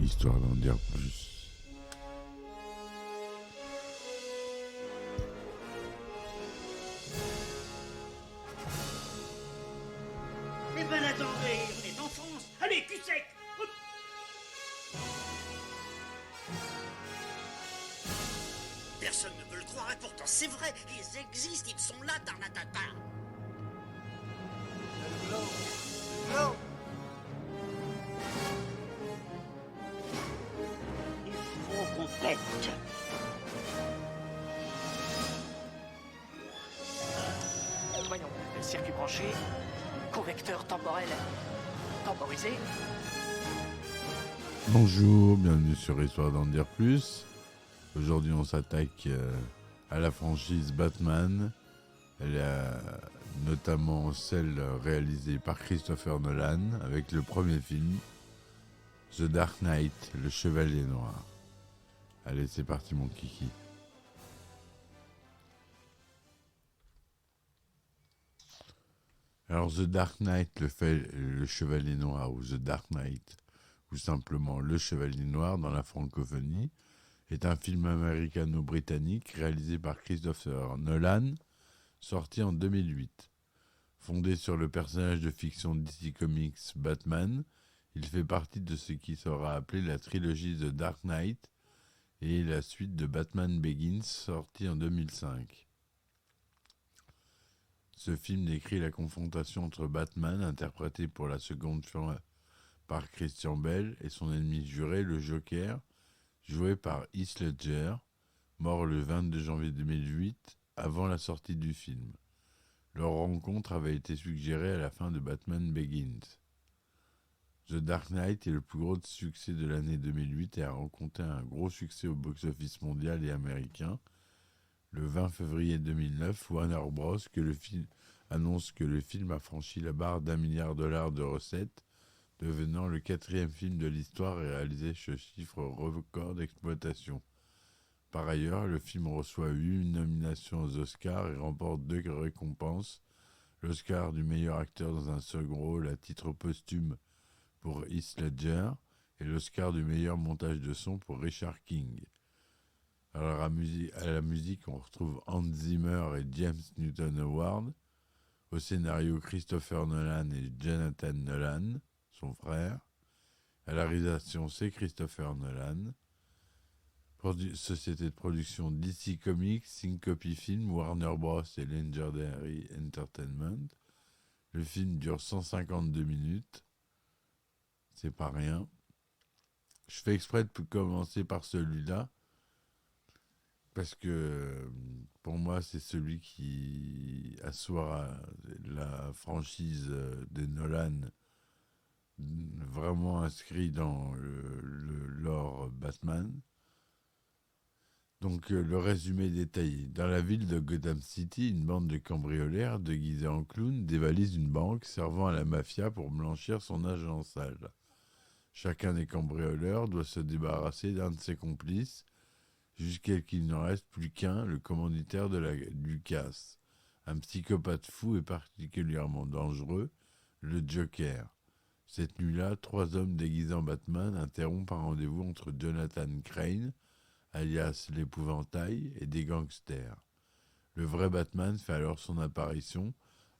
histoire d'en dire plus. Eh ben attendez, on est en France. Allez, cul sec. Hop. Personne ne veut le croire et pourtant c'est vrai. Ils existent, ils sont là, Tarnatata. Non. Il faut qu'on pète. Voyons, circuit branché, correcteur temporel temporisé. Bonjour, bienvenue sur Histoire d'en dire plus. Aujourd'hui on s'attaque à la franchise Batman. Elle est notamment celle réalisée par Christopher Nolan avec le premier film The Dark Knight, le Chevalier Noir. Allez, c'est parti mon kiki. Alors The Dark Knight, le Chevalier Noir ou The Dark Knight ou simplement Le Chevalier Noir dans la francophonie est un film américano-britannique réalisé par Christopher Nolan, sorti en 2008. Fondé sur le personnage de fiction DC Comics Batman, il fait partie de ce qui sera appelé la trilogie The Dark Knight et la suite de Batman Begins, sorti en 2005. Ce film décrit la confrontation entre Batman, interprété pour la seconde fois par Christian Bale, et son ennemi juré, le Joker, joué par Heath Ledger, mort le 22 janvier 2008, avant la sortie du film. Leur rencontre avait été suggérée à la fin de Batman Begins. The Dark Knight est le plus gros succès de l'année 2008 et a rencontré un gros succès au box-office mondial et américain. Le 20 février 2009, Warner Bros. Annonce que le film a franchi la barre d'1 milliard de dollars de recettes, devenant le 4e film de l'histoire et réalisé ce chiffre record d'exploitation. Par ailleurs, le film reçoit 8 nominations aux Oscars et remporte 2 récompenses, l'Oscar du meilleur acteur dans un second rôle à titre posthume pour Heath Ledger et l'Oscar du meilleur montage de son pour Richard King. Alors à la musique, on retrouve Hans Zimmer et James Newton Howard. Au scénario, Christopher Nolan et Jonathan Nolan, son frère. À la réalisation, c'est Christopher Nolan. Société de production DC Comics, Syncope Film, Warner Bros. Et Legendary Entertainment. Le film dure 152 minutes. C'est pas rien. Je fais exprès de commencer par celui-là parce que pour moi c'est celui qui assoira la franchise de Nolan vraiment inscrit dans le lore Batman. Donc le résumé détaillé. Dans la ville de Gotham City, une bande de cambrioleurs déguisés en clowns dévalise une banque servant à la mafia pour blanchir son argent sale. Chacun des cambrioleurs doit se débarrasser d'un de ses complices jusqu'à qu'il n'en reste plus qu'un, le commanditaire du casse. Un psychopathe fou et particulièrement dangereux, le Joker. Cette nuit-là, 3 hommes déguisés en Batman interrompent un rendez-vous entre Jonathan Crane, alias l'épouvantail, et des gangsters. Le vrai Batman fait alors son apparition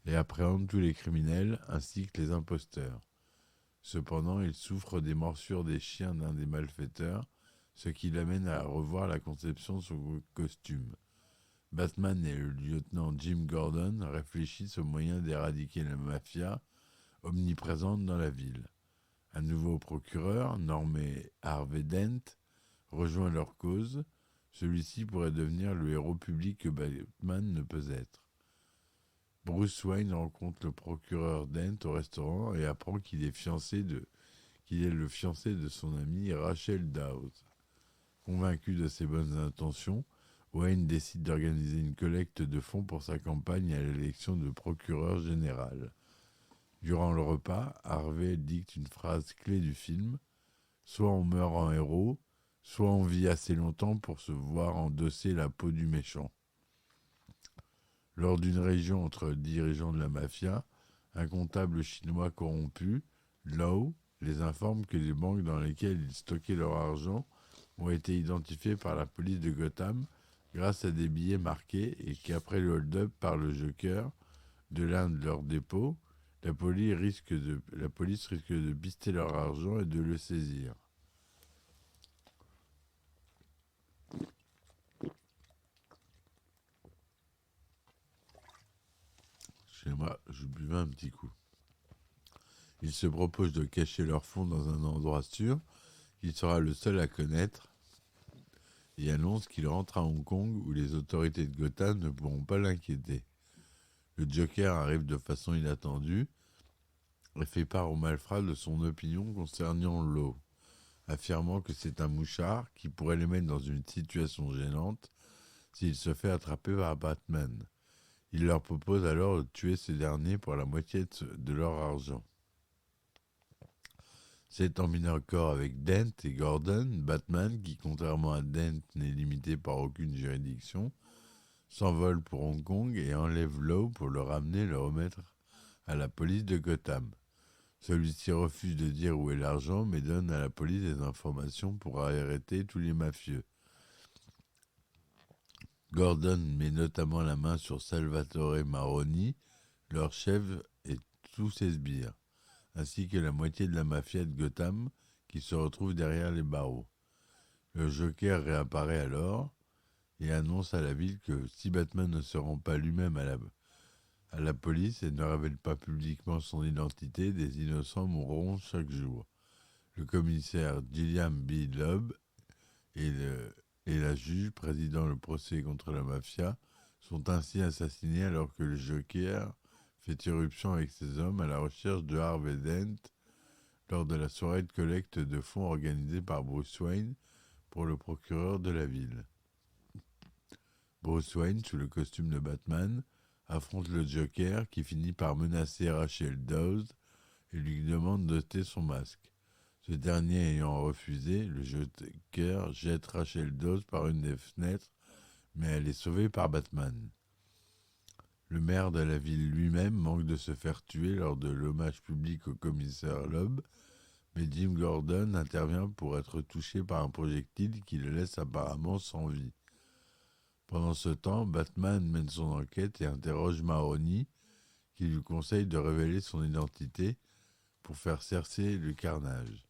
et appréhende tous les criminels ainsi que les imposteurs. Cependant, il souffre des morsures des chiens d'un des malfaiteurs, ce qui l'amène à revoir la conception de son costume. Batman et le lieutenant Jim Gordon réfléchissent aux moyens d'éradiquer la mafia omniprésente dans la ville. Un nouveau procureur, nommé Harvey Dent, rejoint leur cause. Celui-ci pourrait devenir le héros public que Batman ne peut être. Bruce Wayne rencontre le procureur Dent au restaurant et apprend qu'il est le fiancé de son amie Rachel Dawes. Convaincu de ses bonnes intentions, Wayne décide d'organiser une collecte de fonds pour sa campagne à l'élection de procureur général. Durant le repas, Harvey dicte une phrase clé du film : soit on meurt en héros, soit on vit assez longtemps pour se voir endosser la peau du méchant. Lors d'une réunion entre dirigeants de la mafia, un comptable chinois corrompu, Lau, les informe que les banques dans lesquelles ils stockaient leur argent ont été identifiées par la police de Gotham grâce à des billets marqués et qu'après le hold-up par le Joker de l'un de leurs dépôts, la police risque de pister leur argent et de le saisir. Chez moi, je buvais un petit coup. Ils se proposent de cacher leurs fonds dans un endroit sûr, qu'il sera le seul à connaître, et annoncent qu'il rentre à Hong Kong où les autorités de Gotham ne pourront pas l'inquiéter. Le Joker arrive de façon inattendue et fait part aux malfrats de son opinion concernant l'eau, affirmant que c'est un mouchard qui pourrait les mettre dans une situation gênante s'il se fait attraper par Batman. Il leur propose alors de tuer ces derniers pour la moitié de leur argent. C'est en accord avec Dent et Gordon, Batman, qui contrairement à Dent n'est limité par aucune juridiction, s'envole pour Hong Kong et enlève Lowe pour le ramener et le remettre à la police de Gotham. Celui-ci refuse de dire où est l'argent, mais donne à la police des informations pour arrêter tous les mafieux. Gordon met notamment la main sur Salvatore Maroni, leur chef et tous ses sbires, ainsi que la moitié de la mafia de Gotham qui se retrouve derrière les barreaux. Le Joker réapparaît alors et annonce à la ville que si Batman ne se rend pas lui-même à la police et ne révèle pas publiquement son identité, des innocents mourront chaque jour. Le commissaire Gilliam B. Loeb et la juge présidant le procès contre la mafia sont ainsi assassinés alors que le Joker fait irruption avec ses hommes à la recherche de Harvey Dent lors de la soirée de collecte de fonds organisée par Bruce Wayne pour le procureur de la ville. Bruce Wayne, sous le costume de Batman, affronte le Joker qui finit par menacer Rachel Dawes et lui demande d'ôter son masque. Ce dernier ayant refusé, le Joker jette Rachel Dawes par une des fenêtres, mais elle est sauvée par Batman. Le maire de la ville lui-même manque de se faire tuer lors de l'hommage public au commissaire Loeb, mais Jim Gordon intervient pour être touché par un projectile qui le laisse apparemment sans vie. Pendant ce temps, Batman mène son enquête et interroge Maroni, qui lui conseille de révéler son identité pour faire cesser le carnage.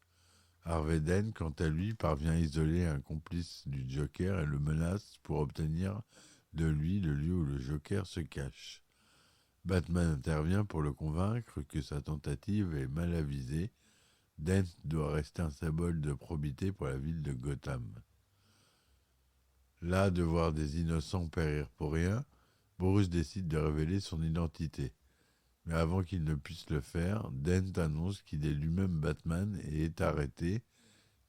Harvey Dent, quant à lui, parvient à isoler un complice du Joker et le menace pour obtenir de lui le lieu où le Joker se cache. Batman intervient pour le convaincre que sa tentative est mal avisée. Dent doit rester un symbole de probité pour la ville de Gotham. Là de voir des innocents périr pour rien, Bruce décide de révéler son identité. Mais avant qu'il ne puisse le faire, Dent annonce qu'il est lui-même Batman et est arrêté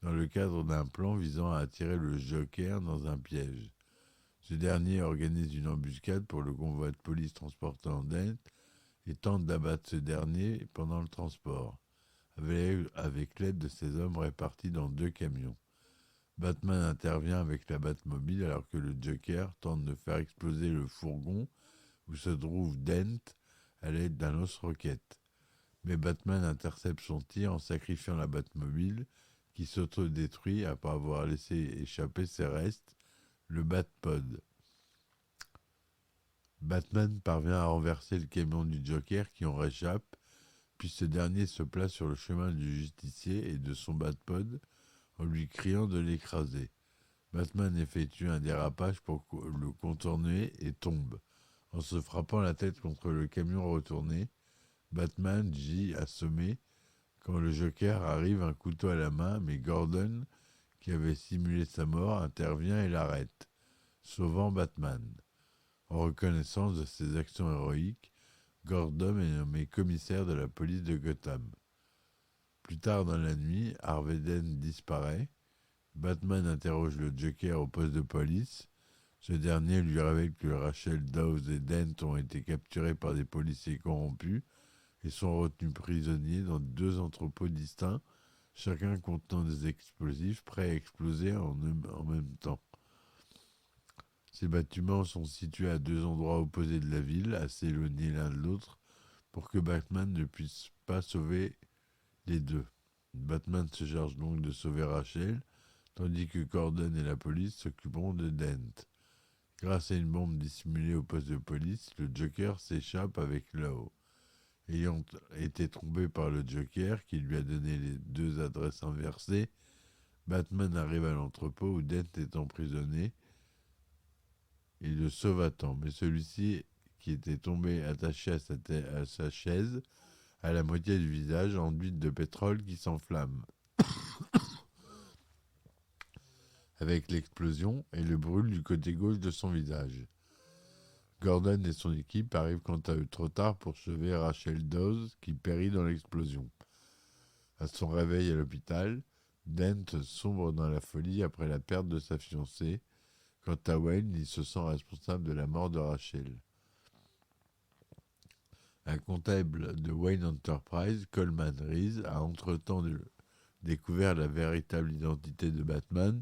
dans le cadre d'un plan visant à attirer le Joker dans un piège. Ce dernier organise une embuscade pour le convoi de police transportant Dent et tente d'abattre ce dernier pendant le transport, avec l'aide de ses hommes répartis dans 2 camions. Batman intervient avec la Batmobile alors que le Joker tente de faire exploser le fourgon où se trouve Dent à l'aide d'un lance-roquette. Mais Batman intercepte son tir en sacrifiant la Batmobile qui s'autodétruit après avoir laissé échapper ses restes, le Batpod. Batman parvient à renverser le camion du Joker qui en réchappe, puis ce dernier se place sur le chemin du justicier et de son Batpod en lui criant de l'écraser. Batman effectue un dérapage pour le contourner et tombe. En se frappant la tête contre le camion retourné, Batman gît assommé quand le Joker arrive un couteau à la main, mais Gordon, qui avait simulé sa mort, intervient et l'arrête, sauvant Batman. En reconnaissance de ses actions héroïques, Gordon est nommé commissaire de la police de Gotham. Plus tard dans la nuit, Harvey Dent disparaît. Batman interroge le Joker au poste de police. Ce dernier lui révèle que Rachel Dawes et Dent ont été capturés par des policiers corrompus et sont retenus prisonniers dans 2 entrepôts distincts, chacun contenant des explosifs prêts à exploser en même temps. Ces bâtiments sont situés à 2 endroits opposés de la ville, assez éloignés l'un de l'autre, pour que Batman ne puisse pas sauver les 2. Batman se charge donc de sauver Rachel, tandis que Gordon et la police s'occuperont de Dent. Grâce à une bombe dissimulée au poste de police, le Joker s'échappe avec Law. Ayant été trompé par le Joker, qui lui a donné les deux adresses inversées, Batman arrive à l'entrepôt où Dent est emprisonné. Il le sauve à temps, mais celui-ci, qui était tombé attaché à sa chaise, a la moitié du visage enduite de pétrole qui s'enflamme avec l'explosion et le brûle du côté gauche de son visage. Gordon et son équipe arrivent quant à eux trop tard pour sauver Rachel Dawes qui périt dans l'explosion. À son réveil à l'hôpital, Dent sombre dans la folie après la perte de sa fiancée. Quant à Wayne, il se sent responsable de la mort de Rachel. Un comptable de Wayne Enterprise, Coleman Reese, a entre-temps découvert la véritable identité de Batman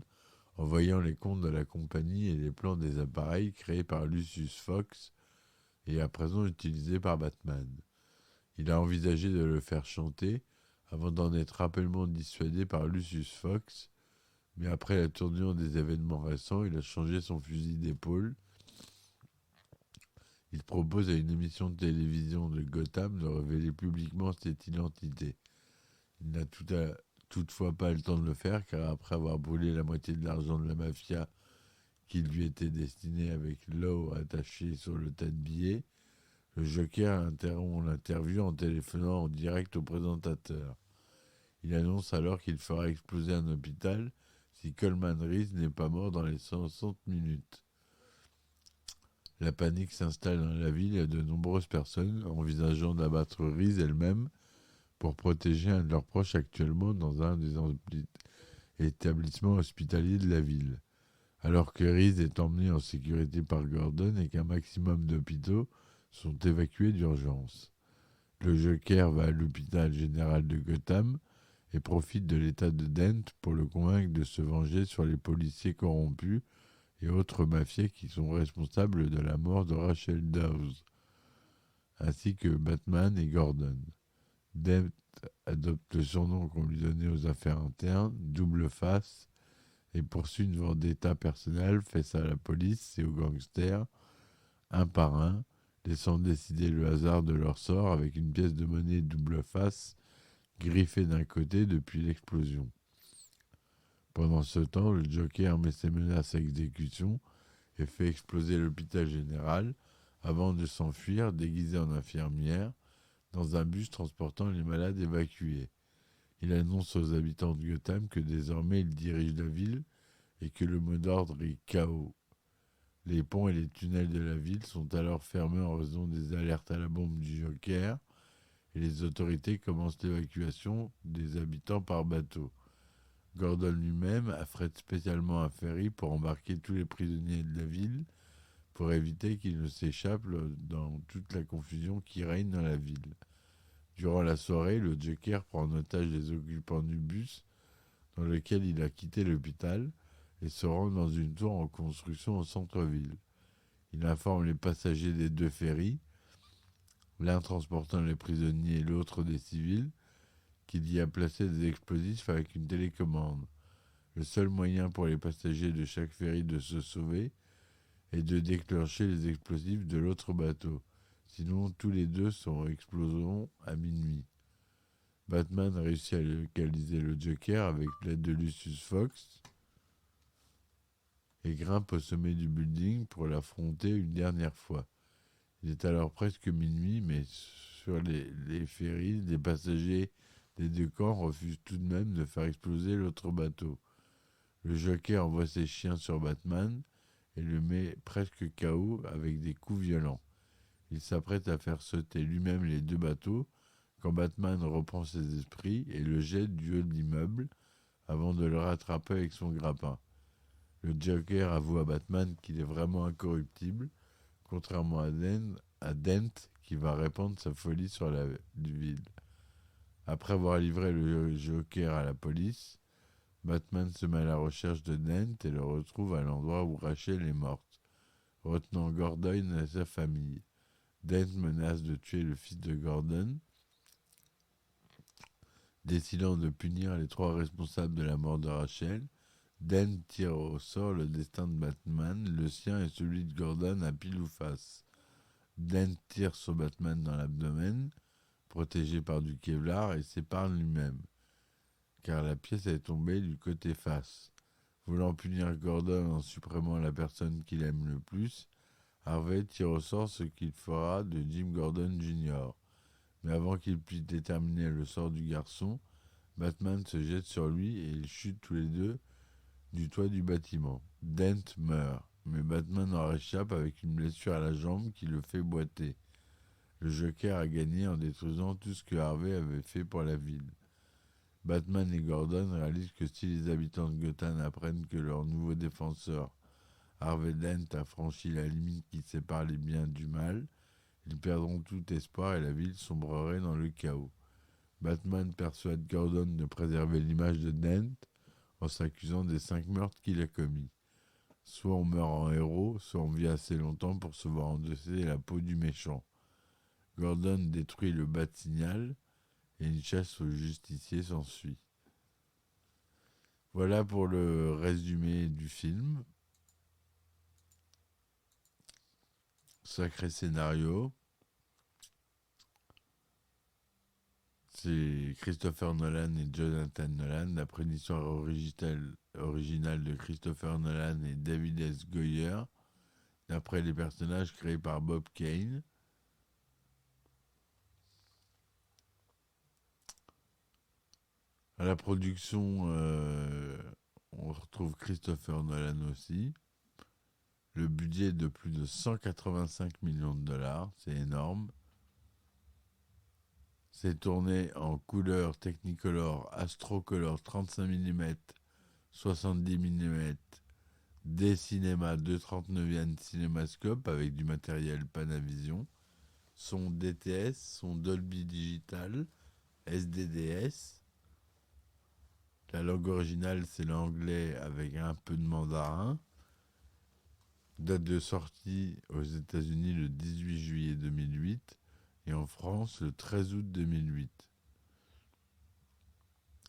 en voyant les comptes de la compagnie et les plans des appareils créés par Lucius Fox et à présent utilisés par Batman. Il a envisagé de le faire chanter avant d'en être rapidement dissuadé par Lucius Fox, mais après la tournure des événements récents, il a changé son fusil d'épaule. Il propose à une émission de télévision de Gotham de révéler publiquement cette identité. Il n'a toutefois pas le temps de le faire, car après avoir brûlé la moitié de l'argent de la mafia qui lui était destiné avec Law attaché sur le tas de billets, le Joker interrompt l'interview en téléphonant en direct au présentateur. Il annonce alors qu'il fera exploser un hôpital si Coleman Reese n'est pas mort dans les 60 minutes. La panique s'installe dans la ville et de nombreuses personnes envisageant d'abattre Reese elle-même pour protéger un de leurs proches actuellement dans un des établissements hospitaliers de la ville. Alors que Reese est emmené en sécurité par Gordon et qu'un maximum d'hôpitaux sont évacués d'urgence. Le Joker va à l'hôpital général de Gotham et profite de l'état de Dent pour le convaincre de se venger sur les policiers corrompus et autres mafias qui sont responsables de la mort de Rachel Dawes, ainsi que Batman et Gordon. Dent adopte le surnom qu'on lui donnait aux affaires internes, Double Face, et poursuit une vendetta personnelle face à la police et aux gangsters, un par un, laissant décider le hasard de leur sort avec une pièce de monnaie double face griffée d'un côté depuis l'explosion. Pendant ce temps, le Joker met ses menaces à exécution et fait exploser l'hôpital général avant de s'enfuir déguisé en infirmière dans un bus transportant les malades évacués. Il annonce aux habitants de Gotham que désormais il dirige la ville et que le mot d'ordre est chaos. Les ponts et les tunnels de la ville sont alors fermés en raison des alertes à la bombe du Joker et les autorités commencent l'évacuation des habitants par bateau. Gordon lui-même affrète spécialement un ferry pour embarquer tous les prisonniers de la ville pour éviter qu'ils ne s'échappent dans toute la confusion qui règne dans la ville. Durant la soirée, le Joker prend en otage les occupants du bus dans lequel il a quitté l'hôpital et se rend dans une tour en construction au centre-ville. Il informe les passagers des deux ferries, l'un transportant les prisonniers et l'autre des civils, qu'il y a placé des explosifs avec une télécommande. Le seul moyen pour les passagers de chaque ferry de se sauver est de déclencher les explosifs de l'autre bateau. Sinon, tous les deux exploseront à minuit. Batman réussit à localiser le Joker avec l'aide de Lucius Fox et grimpe au sommet du building pour l'affronter une dernière fois. Il est alors presque minuit, mais sur les ferries, les passagers des deux camps refusent tout de même de faire exploser l'autre bateau. Le Joker envoie ses chiens sur Batman et le met presque KO avec des coups violents. Il s'apprête à faire sauter lui-même les deux bateaux quand Batman reprend ses esprits et le jette du haut de l'immeuble avant de le rattraper avec son grappin. Le Joker avoue à Batman qu'il est vraiment incorruptible, contrairement à Dent qui va répandre sa folie sur la ville. Après avoir livré le Joker à la police, Batman se met à la recherche de Dent et le retrouve à l'endroit où Rachel est morte, retenant Gordon et sa famille. Dent menace de tuer le fils de Gordon. Décidant de punir les 3 responsables de la mort de Rachel, Dent tire au sort le destin de Batman, le sien et celui de Gordon à pile ou face. Dent tire sur Batman dans l'abdomen, protégé par du Kevlar, et s'épargne lui-même, car la pièce est tombée du côté face. Voulant punir Gordon en supprimant la personne qu'il aime le plus, Harvey tire au sort ce qu'il fera de Jim Gordon Jr. Mais avant qu'il puisse déterminer le sort du garçon, Batman se jette sur lui et ils chutent tous les deux du toit du bâtiment. Dent meurt, mais Batman en réchappe avec une blessure à la jambe qui le fait boiter. Le Joker a gagné en détruisant tout ce que Harvey avait fait pour la ville. Batman et Gordon réalisent que si les habitants de Gotham apprennent que leur nouveau défenseur, Harvey Dent, a franchi la limite qui sépare les biens du mal, ils perdront tout espoir et la ville sombrerait dans le chaos. Batman persuade Gordon de préserver l'image de Dent en s'accusant des 5 meurtres qu'il a commis. Soit on meurt en héros, soit on vit assez longtemps pour se voir endosser la peau du méchant. Gordon détruit le Bat-Signal et une chasse aux justiciers s'ensuit. Voilà pour le résumé du film. Sacré scénario. C'est Christopher Nolan et Jonathan Nolan, d'après une histoire originale de Christopher Nolan et David S. Goyer, d'après les personnages créés par Bob Kane. À la production, on retrouve Christopher Nolan aussi. Le budget est de plus de 185 millions de dollars, c'est énorme. C'est tourné en couleur Technicolor Astrocolor 35 mm, 70 mm, D-Cinéma 239e Cinémascope avec du matériel Panavision, son DTS, son Dolby Digital, SDDS. La langue originale, c'est l'anglais avec un peu de mandarin. Date de sortie aux États-Unis le 18 juillet 2008 et en France le 13 août 2008.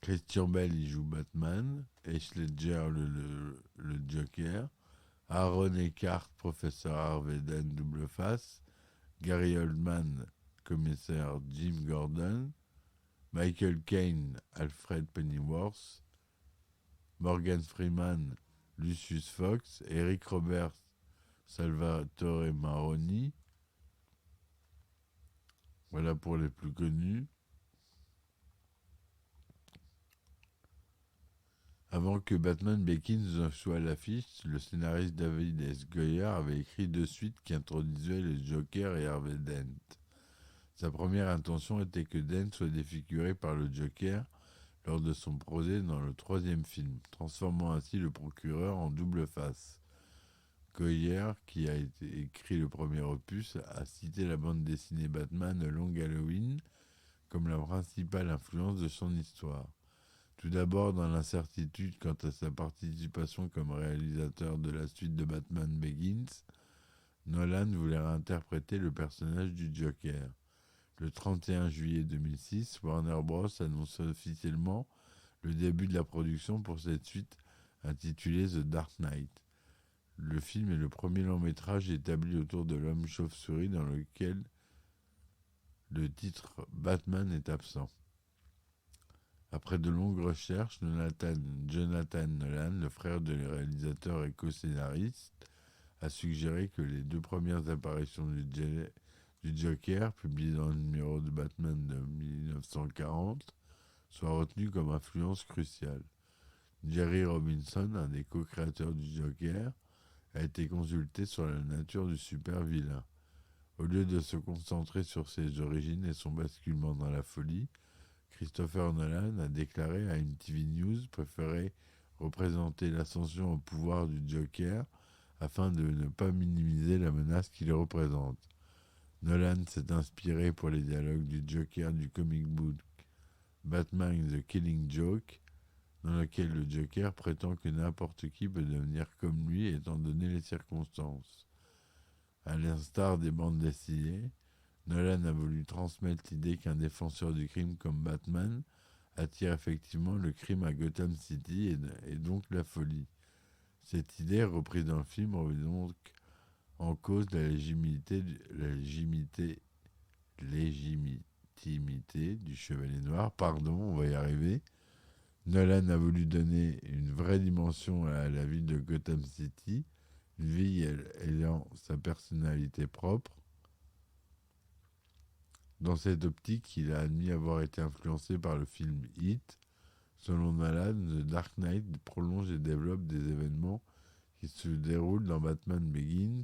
Christian Bale y joue Batman, Heath Ledger le Joker, Aaron Eckhart, professeur Harvey Dent double face, Gary Oldman, commissaire Jim Gordon, Michael Caine, Alfred Pennyworth, Morgan Freeman, Lucius Fox, Eric Roberts, Salvatore Maroni. Voilà pour les plus connus. Avant que Batman Begins soit à l'affiche, le scénariste David S. Goyer avait écrit 2 suites qui introduisaient le Joker et Harvey Dent. Sa première intention était que Dent soit défiguré par le Joker lors de son procès dans le 3e film, transformant ainsi le procureur en double face. Goyer, qui a écrit le premier opus, a cité la bande dessinée Batman A Long Halloween comme la principale influence de son histoire. Tout d'abord dans l'incertitude quant à sa participation comme réalisateur de la suite de Batman Begins, Nolan voulait réinterpréter le personnage du Joker. Le 31 juillet 2006, Warner Bros. Annonce officiellement le début de la production pour cette suite intitulée The Dark Knight. Le film est le premier long-métrage établi autour de l'homme chauve-souris dans lequel le titre Batman est absent. Après de longues recherches, Jonathan Nolan, le frère de réalisateur et co-scénariste, a suggéré que les 2 premières apparitions du Joker, publiées dans le numéro de Batman de 1940, soient retenues comme influence cruciale. Jerry Robinson, un des co-créateurs du Joker, a été consulté sur la nature du super-vilain. Au lieu de se concentrer sur ses origines et son basculement dans la folie, Christopher Nolan a déclaré à une TV News préférer représenter l'ascension au pouvoir du Joker afin de ne pas minimiser la menace qu'il représente. Nolan s'est inspiré pour les dialogues du Joker du comic book Batman The Killing Joke, dans lequel le Joker prétend que n'importe qui peut devenir comme lui étant donné les circonstances. À l'instar des bandes dessinées, Nolan a voulu transmettre l'idée qu'un défenseur du crime comme Batman attire effectivement le crime à Gotham City et donc la folie. Cette idée, reprise dans le film, remet donc en cause légitimité du Chevalier Noir. Pardon, on va y arriver. Nolan a voulu donner une vraie dimension à la ville de Gotham City, une ville ayant sa personnalité propre. Dans cette optique, il a admis avoir été influencé par le film Heat. Selon Nolan, The Dark Knight prolonge et développe des événements qui se déroulent dans Batman Begins,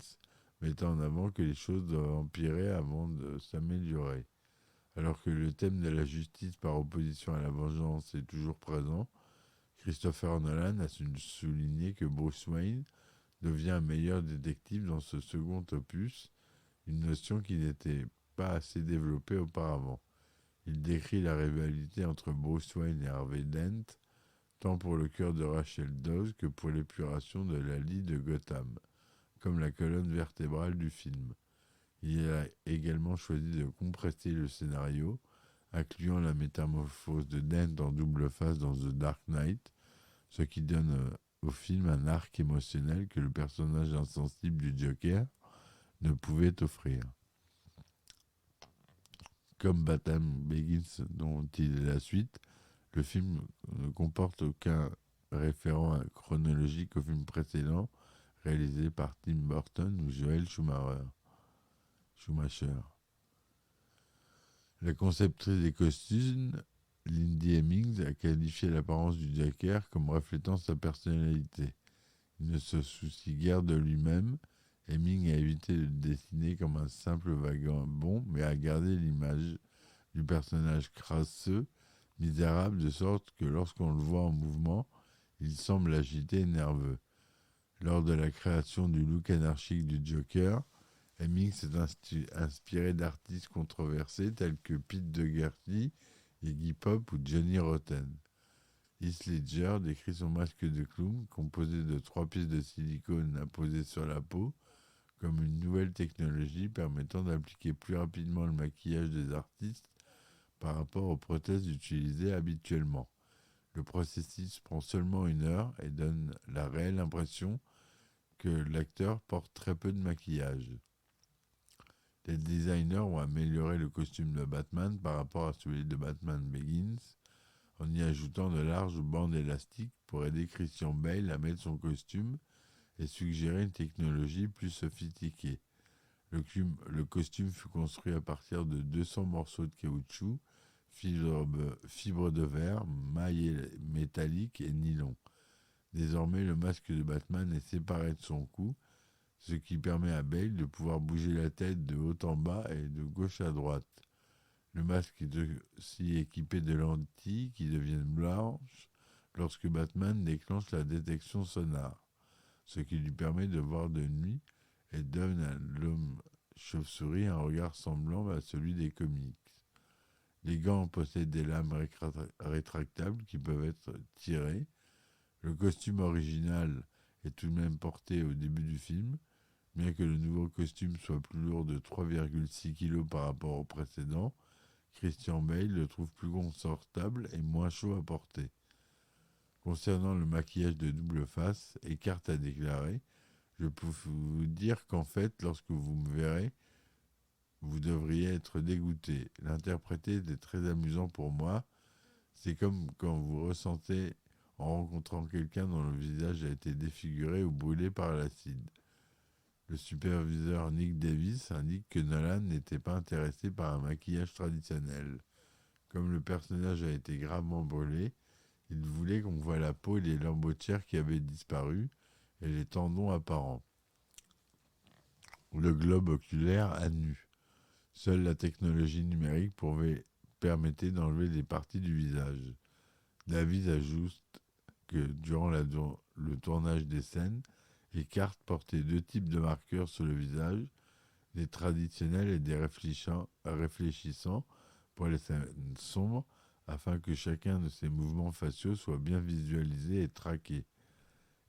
mettant en avant que les choses doivent empirer avant de s'améliorer. Alors que le thème de la justice par opposition à la vengeance est toujours présent, Christopher Nolan a souligné que Bruce Wayne devient un meilleur détective dans ce second opus, une notion qui n'était pas assez développée auparavant. Il décrit la rivalité entre Bruce Wayne et Harvey Dent, tant pour le cœur de Rachel Dawes que pour l'épuration de la lie de Gotham, comme la colonne vertébrale du film. Il a également choisi de compresser le scénario, incluant la métamorphose de Dent en double face dans The Dark Knight, ce qui donne au film un arc émotionnel que le personnage insensible du Joker ne pouvait offrir. Comme Batman Begins, dont il est la suite, le film ne comporte aucun référent chronologique au film précédent, réalisé par Tim Burton ou Joel Schumacher. La conceptrice des costumes, Lindy Hemmings, a qualifié l'apparence du Joker comme reflétant sa personnalité. Il ne se soucie guère de lui-même. Hemmings a évité de le dessiner comme un simple vagabond, mais a gardé l'image du personnage crasseux, misérable, de sorte que lorsqu'on le voit en mouvement, il semble agité et nerveux. Lors de la création du look anarchique du Joker, Hemmings s'est inspiré d'artistes controversés tels que Pete Dougherty, Iggy Pop ou Johnny Rotten. Heath Ledger décrit son masque de clown, composé de 3 pièces de silicone apposées sur la peau, comme une nouvelle technologie permettant d'appliquer plus rapidement le maquillage des artistes par rapport aux prothèses utilisées habituellement. Le processus prend seulement 1 heure et donne la réelle impression que l'acteur porte très peu de maquillage. Les designers ont amélioré le costume de Batman par rapport à celui de Batman Begins, en y ajoutant de larges bandes élastiques pour aider Christian Bale à mettre son costume et suggérer une technologie plus sophistiquée. Le costume fut construit à partir de 200 morceaux de caoutchouc, fibres de verre, mailles métalliques et nylon. Désormais, le masque de Batman est séparé de son cou, ce qui permet à Bale de pouvoir bouger la tête de haut en bas et de gauche à droite. Le masque est aussi équipé de lentilles qui deviennent blanches lorsque Batman déclenche la détection sonore, ce qui lui permet de voir de nuit et donne à l'homme chauve-souris un regard semblant à celui des comics. Les gants possèdent des lames rétractables qui peuvent être tirées. Le costume original est tout de même porté au début du film, bien que le nouveau costume soit plus lourd de 3,6 kg par rapport au précédent. Christian Bale le trouve plus confortable et moins chaud à porter. Concernant le maquillage de double face, Eckhart a déclaré « Je peux vous dire qu'en fait, lorsque vous me verrez, vous devriez être dégoûté. L'interpréter était très amusant pour moi. C'est comme quand vous ressentez en rencontrant quelqu'un dont le visage a été défiguré ou brûlé par l'acide. » Le superviseur Nick Davis indique que Nolan n'était pas intéressé par un maquillage traditionnel. Comme le personnage a été gravement brûlé, il voulait qu'on voie la peau et les lambeaux de chair qui avaient disparu et les tendons apparents. Le globe oculaire à nu. Seule la technologie numérique permettait d'enlever des parties du visage. Davis ajoute que durant le tournage des scènes, Eckhart portait 2 types de marqueurs sur le visage, des traditionnels et des réfléchissants pour les scènes sombres, afin que chacun de ses mouvements faciaux soit bien visualisé et traqué.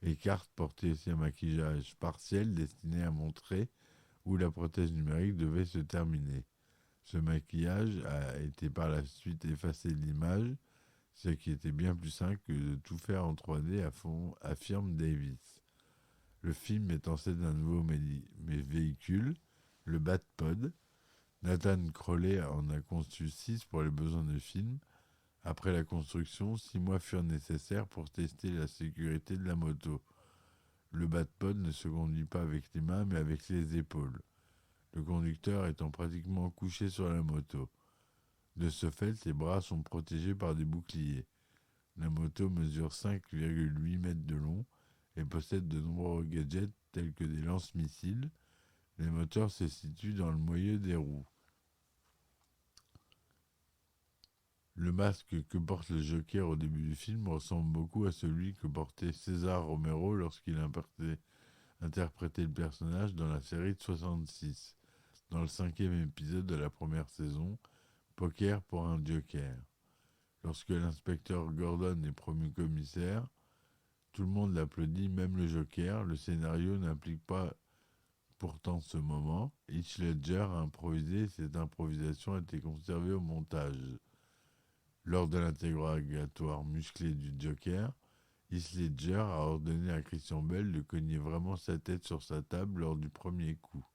Eckhart portait aussi un maquillage partiel destiné à montrer où la prothèse numérique devait se terminer. Ce maquillage a été par la suite effacé de l'image, ce qui était bien plus simple que de tout faire en 3D à fond, affirme Davis. Le film met en scène un nouveau véhicule, le Batpod. Nathan Crowley en a conçu 6 pour les besoins du film. Après la construction, 6 mois furent nécessaires pour tester la sécurité de la moto. Le Batpod ne se conduit pas avec les mains mais avec les épaules, le conducteur étant pratiquement couché sur la moto. De ce fait, les bras sont protégés par des boucliers. La moto mesure 5,8 mètres de long et possède de nombreux gadgets tels que des lance-missiles. Les moteurs se situent dans le moyeu des roues. Le masque que porte le Joker au début du film ressemble beaucoup à celui que portait César Romero lorsqu'il interprétait le personnage dans la série de 66, dans le 5e épisode de la première saison, Poker pour un Joker. Lorsque l'inspecteur Gordon est promu commissaire, tout le monde l'applaudit, même le Joker. Le scénario n'implique pas pourtant ce moment. Heath Ledger a improvisé et cette improvisation a été conservée au montage. Lors de l'interrogatoire musclé du Joker, Heath Ledger a ordonné à Christian Bale de cogner vraiment sa tête sur sa table lors du premier coup.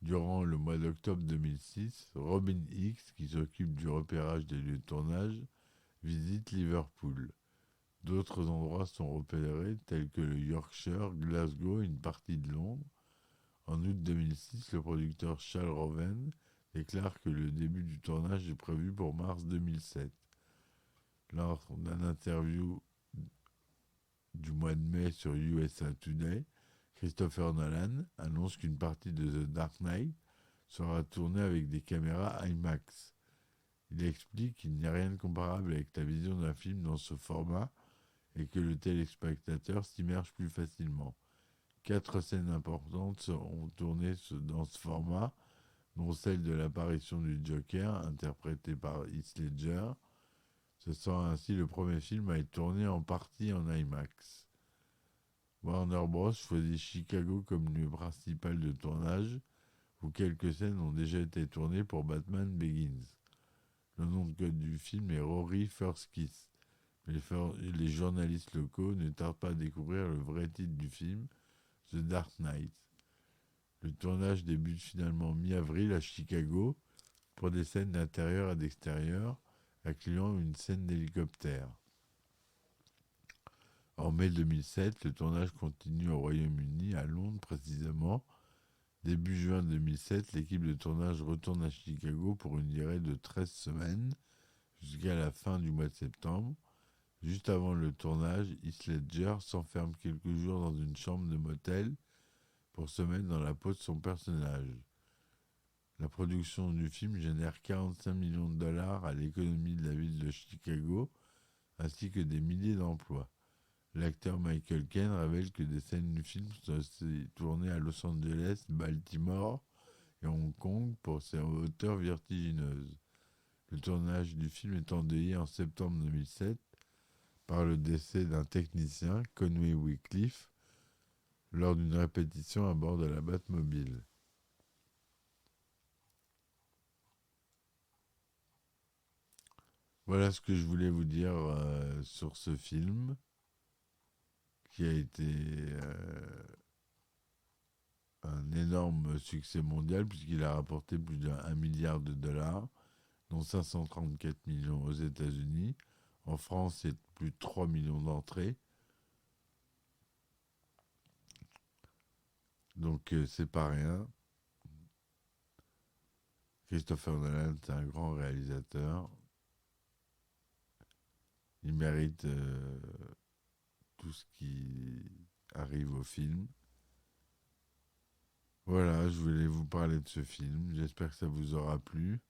Durant le mois d'octobre 2006, Robin Hicks, qui s'occupe du repérage des lieux de tournage, visite Liverpool. D'autres endroits sont repérés, tels que le Yorkshire, Glasgow et une partie de Londres. En août 2006, le producteur Charles Roven déclare que le début du tournage est prévu pour mars 2007. Lors d'un interview du mois de mai sur USA Today, Christopher Nolan annonce qu'une partie de The Dark Knight sera tournée avec des caméras IMAX. Il explique qu'il n'y a rien de comparable avec la vision d'un film dans ce format et que le téléspectateur s'immerge plus facilement. 4 scènes importantes seront tournées dans ce format, dont celle de l'apparition du Joker, interprété par Heath Ledger. Ce sera ainsi le premier film à être tourné en partie en IMAX. Warner Bros. Choisit Chicago comme lieu principal de tournage, où quelques scènes ont déjà été tournées pour Batman Begins. Le nom de code du film est Rory First Kiss, mais les journalistes locaux ne tardent pas à découvrir le vrai titre du film, The Dark Knight. Le tournage débute finalement mi-avril à Chicago pour des scènes d'intérieur et d'extérieur, incluant une scène d'hélicoptère. En mai 2007, le tournage continue au Royaume-Uni, à Londres précisément. Début juin 2007, l'équipe de tournage retourne à Chicago pour une durée de 13 semaines, jusqu'à la fin du mois de septembre. Juste avant le tournage, Heath Ledger s'enferme quelques jours dans une chambre de motel pour se mettre dans la peau de son personnage. La production du film génère 45 millions de dollars à l'économie de la ville de Chicago, ainsi que des milliers d'emplois. L'acteur Michael Caine révèle que des scènes du film sont aussi tournées à Los Angeles, Baltimore et Hong Kong pour ses hauteurs vertigineuses. Le tournage du film est endeuillé en septembre 2007 par le décès d'un technicien, Conway Wycliffe, lors d'une répétition à bord de la Batmobile. Voilà ce que je voulais vous dire sur ce film, qui a été un énorme succès mondial, puisqu'il a rapporté plus d'1 milliard de dollars, dont 534 millions aux États-Unis. En France, c'est plus de 3 millions d'entrées. Donc, c'est pas rien. Christopher Nolan, c'est un grand réalisateur. Il mérite tout ce qui arrive au film. Voilà, je voulais vous parler de ce film. J'espère que ça vous aura plu.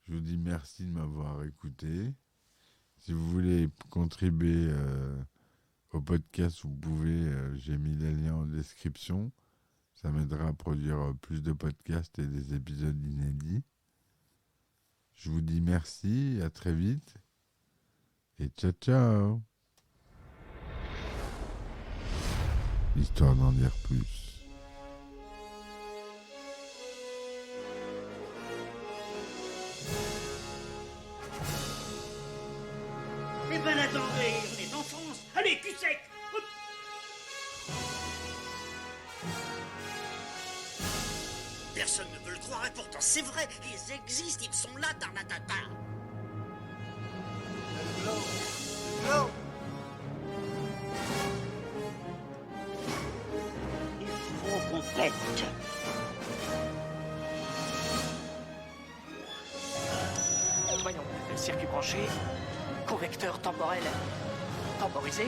Je vous dis merci de m'avoir écouté. Si vous voulez contribuer au podcast, vous pouvez. J'ai mis les liens en description. Ça m'aidera à produire plus de podcasts et des épisodes inédits. Je vous dis merci, à très vite. Et ciao, ciao. Histoire d'en dire plus. ben attendez, on est en France. Allez, cul sec. Hop. Personne ne veut le croire et pourtant c'est vrai, ils existent, ils sont là, Tarnatata. Le globe. Le globe. Il faut qu'on pète. Voyons, circuit branché, convecteur temporel temporisé,